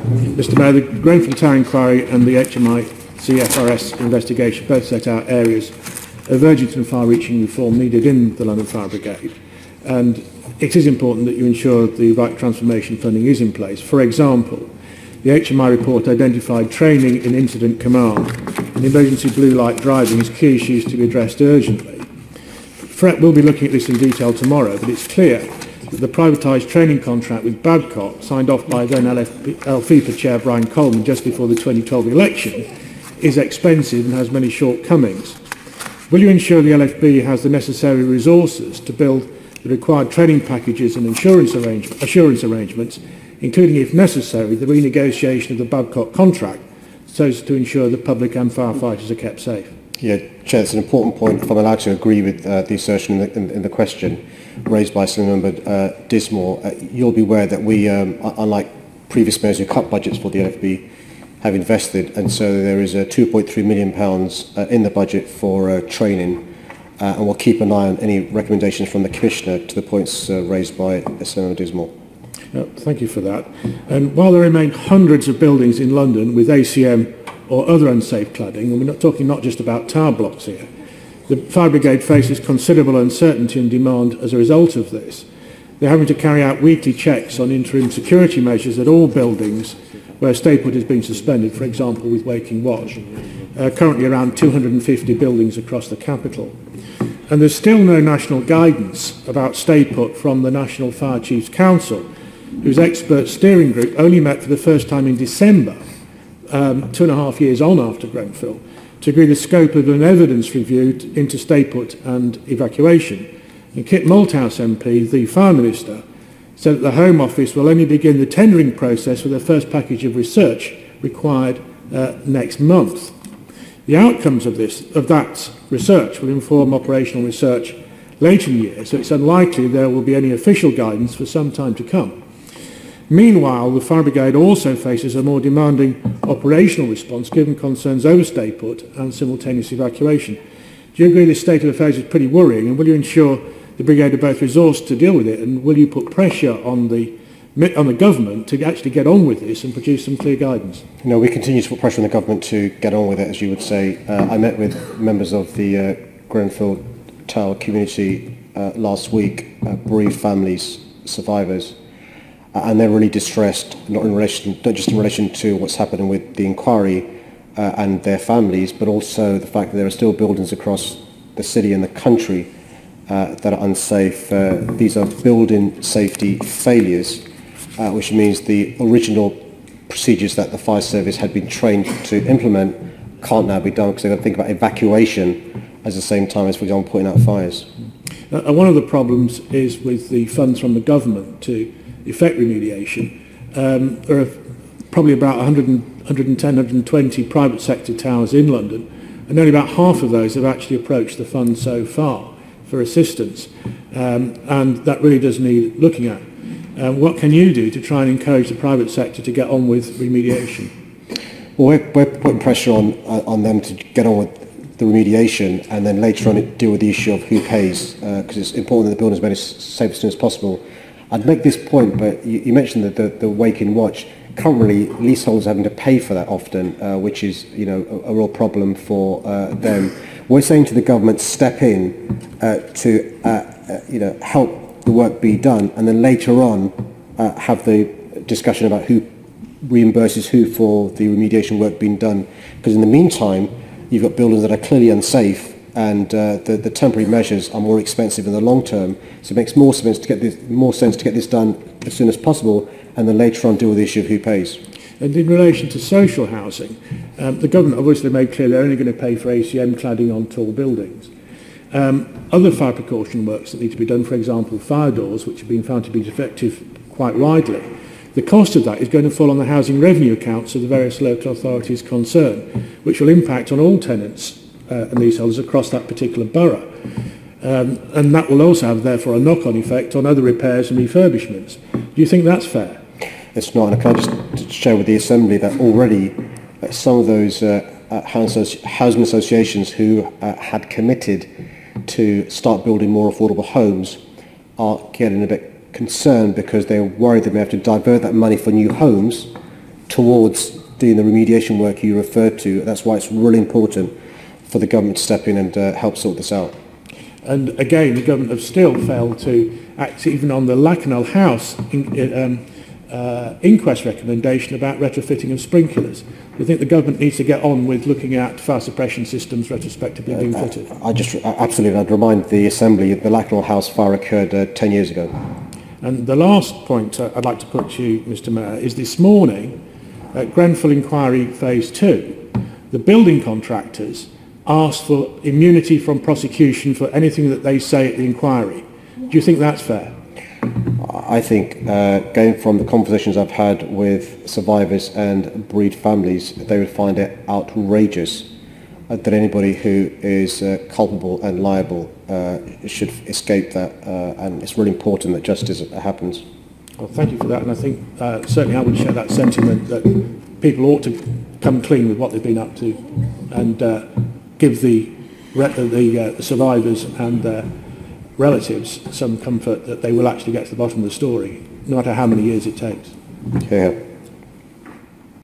Mr Mayor, the Grenfell Tower inquiry and the HMI CFRS investigation both set out areas of urgent and far-reaching reform needed in the London Fire Brigade, and it is important that you ensure the right transformation funding is in place. For example, the HMI report identified training in incident command and emergency blue light driving as key issues to be addressed urgently. FRET will be looking at this in detail tomorrow, but it's clear that the privatised training contract with Babcock, signed off by then LFB Chair Brian Coleman just before the 2012 election, is expensive and has many shortcomings. Will you ensure the LFB has the necessary resources to build the required training packages and assurance arrangements, including, if necessary, the renegotiation of the Babcock contract, so as to ensure that public and firefighters are kept safe? Yeah, Chair, it's an important point. If I'm allowed to agree with the assertion in the question raised by Assembly Member Dismore, you'll be aware that we, unlike previous mayors who cut budgets for the LFB, have invested, and so there is £2.3 million in the budget for training, and we'll keep an eye on any recommendations from the Commissioner to the points raised by Assembly Member Dismore. Thank you for that. And while there remain hundreds of buildings in London with ACM or other unsafe cladding, and we're not talking not just about tower blocks here, the Fire Brigade faces considerable uncertainty and demand as a result of this. They're having to carry out weekly checks on interim security measures at all buildings where stay put has been suspended, for example with Waking Watch, currently around 250 buildings across the capital. And there's still no national guidance about stay put from the National Fire Chiefs Council, whose expert steering group only met for the first time in December, 2.5 years on after Grenfell, to agree the scope of an evidence review into stay put and evacuation. And Kit Malthouse MP, the Fire Minister, said that the Home Office will only begin the tendering process for the first package of research required next month. The outcomes of that research will inform operational research later in the year, so it's unlikely there will be any official guidance for some time to come. Meanwhile, the Fire Brigade also faces a more demanding operational response given concerns over stay put and simultaneous evacuation. Do you agree this state of affairs is pretty worrying, and will you ensure the Brigade are both resourced to deal with it, and will you put pressure on the government to actually get on with this and produce some clear guidance? No, we continue to put pressure on the government to get on with it, as you would say. I met with members of the Grenfell Tower community last week, bereaved families, survivors, and they're really distressed, not just in relation to what's happening with the inquiry and their families, but also the fact that there are still buildings across the city and the country that are unsafe. These are building safety failures, which means the original procedures that the fire service had been trained to implement can't now be done because they've got to think about evacuation at the same time as, for example, putting out fires. One of the problems is with the funds from the government to effect remediation. There are probably about 110, 120 private sector towers in London, and only about half of those have actually approached the fund so far for assistance, and that really does need looking at. What can you do to try and encourage the private sector to get on with remediation? Well, we're putting pressure on them to get on with the remediation, and then later on deal with the issue of who pays, because it's important that the building is made as safe as soon as possible. I'd make this point, but you mentioned that the Waking Watch. Currently, leaseholders are having to pay for that often, which is, a real problem for them. We're saying to the government, step in to, help the work be done, and then later on have the discussion about who reimburses who for the remediation work being done. Because in the meantime, you've got buildings that are clearly unsafe, and the temporary measures are more expensive in the long term. So it makes more sense to get this done as soon as possible, and then later on deal with the issue of who pays. And in relation to social housing, the government obviously made clear they're only going to pay for ACM cladding on tall buildings. Other fire precaution works that need to be done, for example, fire doors, which have been found to be defective quite widely, the cost of that is going to fall on the housing revenue accounts of the various local authorities concerned, which will impact on all tenants and leaseholders across that particular borough. And that will also have, therefore, a knock-on effect on other repairs and refurbishments. Do you think that's fair? It's not, and can I just share with the Assembly that already some of those housing associations who had committed to start building more affordable homes are getting a bit concerned because they're worried they may have to divert that money for new homes towards doing the remediation work you referred to. That's why it's really important for the government to step in and help sort this out. And again, the government have still failed to act even on the Lacanal House inquest recommendation about retrofitting of sprinklers. Do you think the government needs to get on with looking at fire suppression systems retrospectively being fitted? Absolutely, I'd remind the Assembly that the Lacanal House fire occurred 10 years ago. And the last point I'd like to put to you, Mr Mayor, is this morning at Grenfell Inquiry Phase 2, the building contractors asked for immunity from prosecution for anything that they say at the inquiry. Do you think that's fair? I think, going from the conversations I've had with survivors and bereaved families, they would find it outrageous that anybody who is culpable and liable should escape that, and it's really important that justice happens. Well, thank you for that, and I think certainly I would share that sentiment that people ought to come clean with what they've been up to and give the survivors and their relatives some comfort that they will actually get to the bottom of the story, no matter how many years it takes. Yeah.